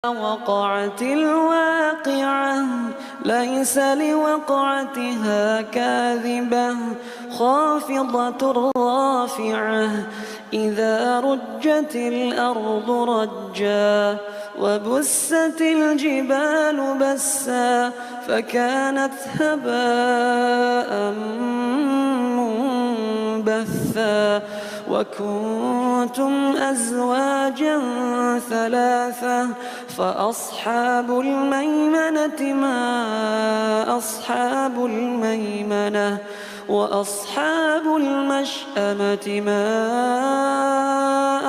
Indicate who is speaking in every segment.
Speaker 1: وقعت الواقعة ليس لوقعتها كاذبة خافضة رافعة إذا رجت الأرض رجا وبست الجبال بسا فكانت هباء منبثا وكنتم أزواجا ثلاثة فأصحاب الميمنة ما أصحاب الميمنة وأصحاب المشأمة ما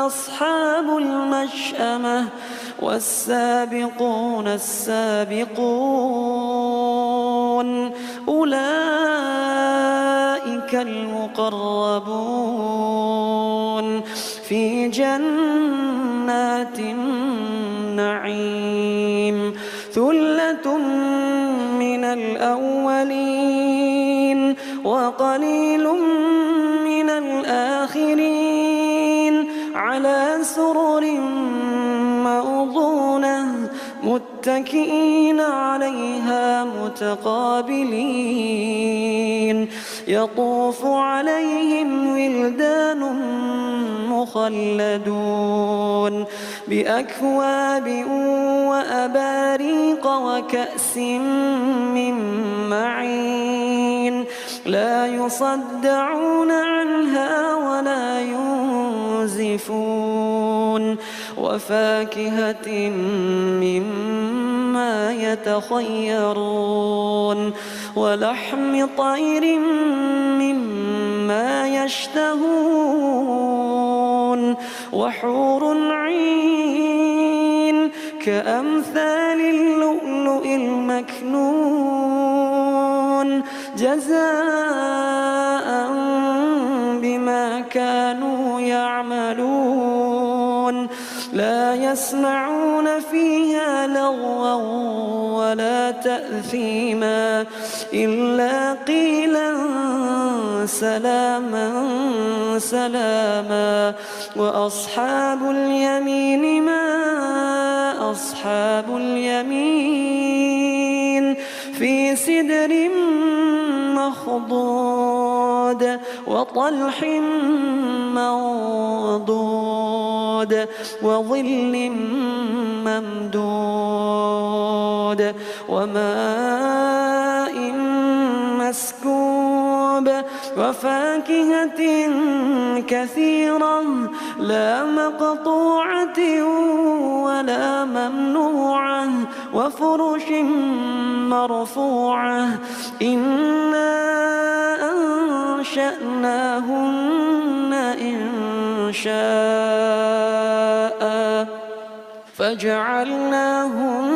Speaker 1: أصحاب المشأمة والسابقون السابقون أولئك المقربون في جنات النعيم ثلة من الأولين وقليل من الآخرين على سرر موضونة متكئين عليها متقابلين يطوف عليهم ولدان مخلدون بأكواب وأباريق وكأس من معين لا يصدعون عنها ولا ينزفون وفاكهة مما يتخيرون ولحم طير مما يشتهون وحور عين كأمثال اللؤلؤ المكنون جزاء بما كانوا يعملون لا يسمعون فيها لغوا ولا تأثيما إلا قيلا سلاما سلاما وأصحاب اليمين ما أصحاب اليمين في سدر مخضود وطلح منضود وظل ممدود وماء مسكوب وفاكهة كثيرة لا مقطوعة ولا ممنوعة وفرش مرفوعة إنا أنشأناهن إنشاء فجعلناهن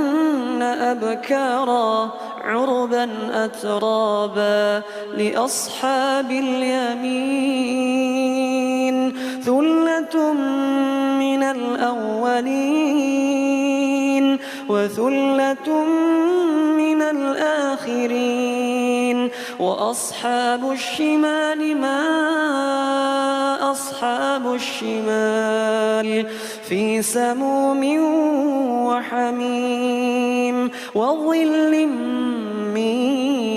Speaker 1: أبكارا عربا أترابا لأصحاب اليمين ثلة من الأولين وثلة من الآخرين وأصحاب الشمال ما أصحاب الشمال في سموم وحميم وظل من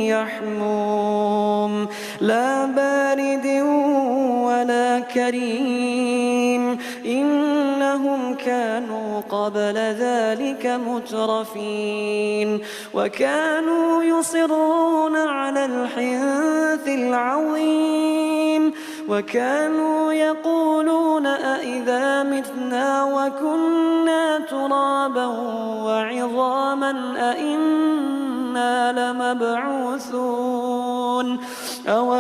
Speaker 1: يحموم لا بارد ولا كريم إنهم كانوا قبل ذلك مترفين وكانوا يصرون على الحنث العظيم وكانوا يقولون أئذا متنا وكنا ترابا وعظاما أئنا لمبعوثون أو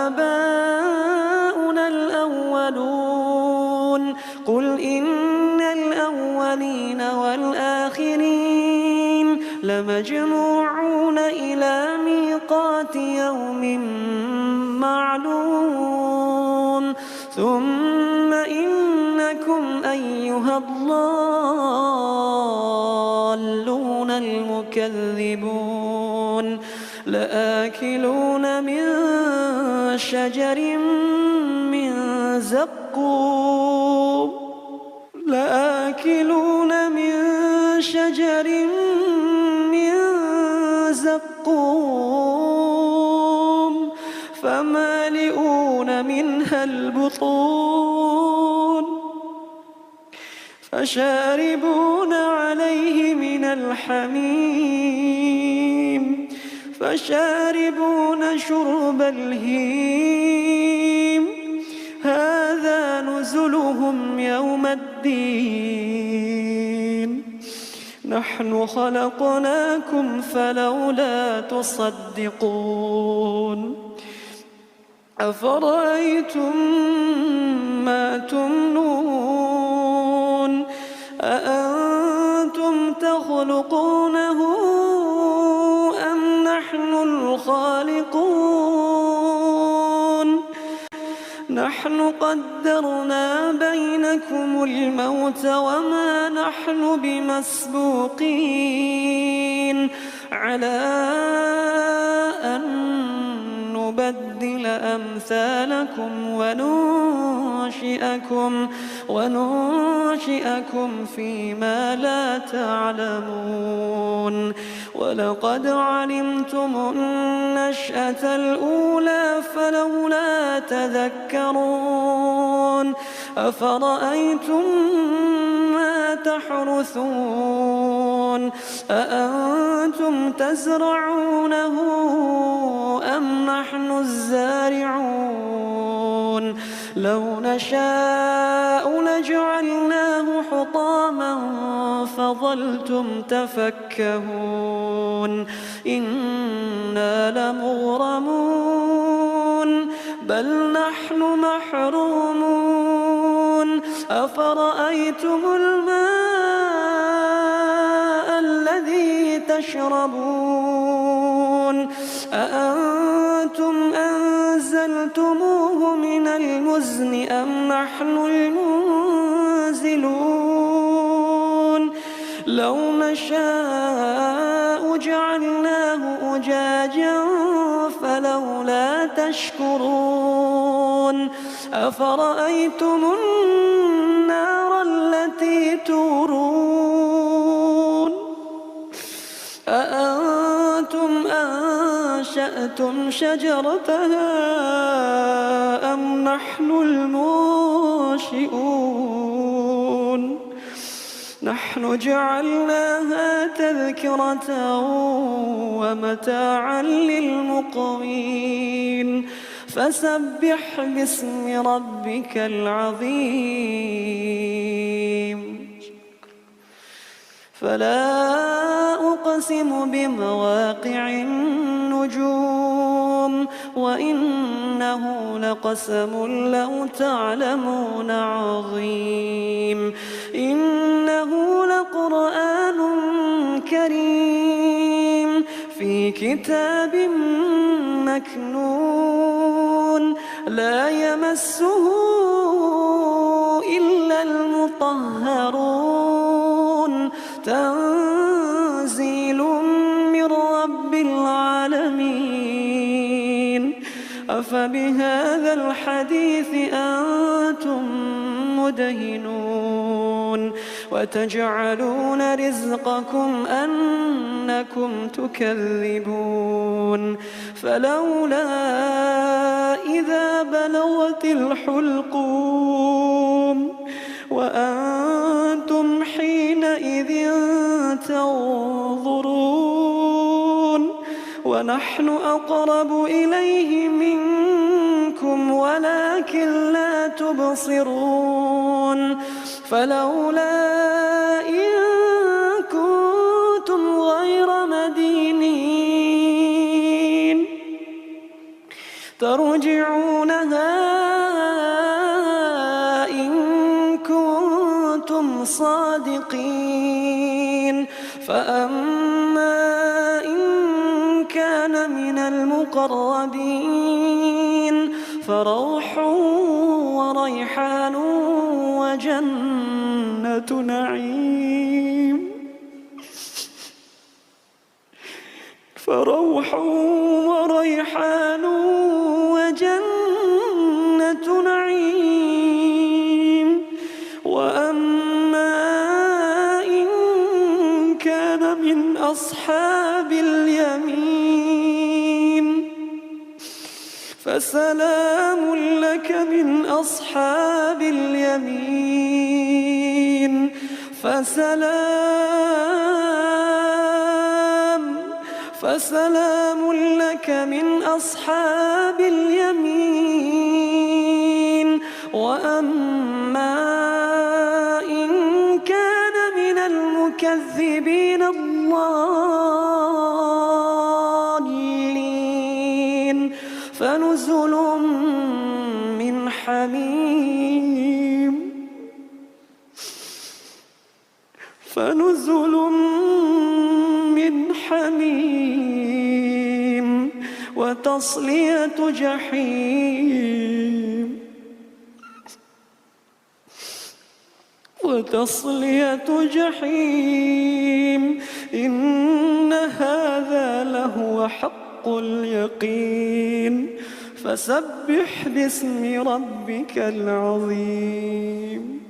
Speaker 1: آباؤنا الأولون قل إن الأولين والآخرين لمجموعون إلى ميقات يوم معلوم ثم إنكم أيها الضالون المكذبون لآكلون من شجر من زقوم لآكلون من شجر شجر من زقوم فمالئون منها البطون فشاربون عليه من الحميم فشاربون شرب الهيم هذا نزلهم يوم الدين نحن خلقناكم فلولا تصدقون أفرأيتم ما تمنون أأنتم تخلقونه أم نحن الخالقون نحن قدرنا بينكم الموت وما نحن بمسبوقين على أن نبدل أمثالكم وننشئكم فيما لا تعلمون ولقد علمتم النشأة الأولى فلولا تذكرون أفرأيتم ما تحرثون أأنتم تزرعونه أم نحن الزارعون لو نشاء لجعلناه حطاما فظلتم تفكهون إنا لمغرمون بل نحن محرومون أفرأيتم الماء الذي تشربون أأنتم أنزلتموه من المزن أم نحن المنزلون لو نشاء جعلناه أجاجا فلولا تشكرون أفرأيتم النار التي تورون أأنتم أنشأتم شجرتها أم نحن المنشئون نحن جعلناها تذكرة ومتاعا للمقوين فسبح باسم ربك العظيم فلا أقسم بمواقع النجوم وإنه لقسم لو تعلمون عظيم إنه لقرآن كريم في كتاب مكنون لا يمسه إلا المطهرون تنزيل من رب العالمين أفبهذا الحديث أنتم مدهنون وتجعلون رزقكم أنكم تكذبون فلولا إذا بلغت الحلقوم وأنتم حينئذ تنظرون ونحن أقرب إليه منكم ولكن لا تبصرون فلولا إن كنتم غير مدينين ترجعونها إن كنتم صادقين فأما إن كان من المقربين فروح وريحان وجنة نعيم فروح وريحان وجنة نعيم وأما إن من أصحاب اليمين فسلام لك من أصحاب اليمين فسلام لك من أصحاب اليمين وأما إن كان من المكذبين الضالين فنزل من حميم وتصلية جحيم إن هذا لهو حق اليقين فسبح باسم ربك العظيم.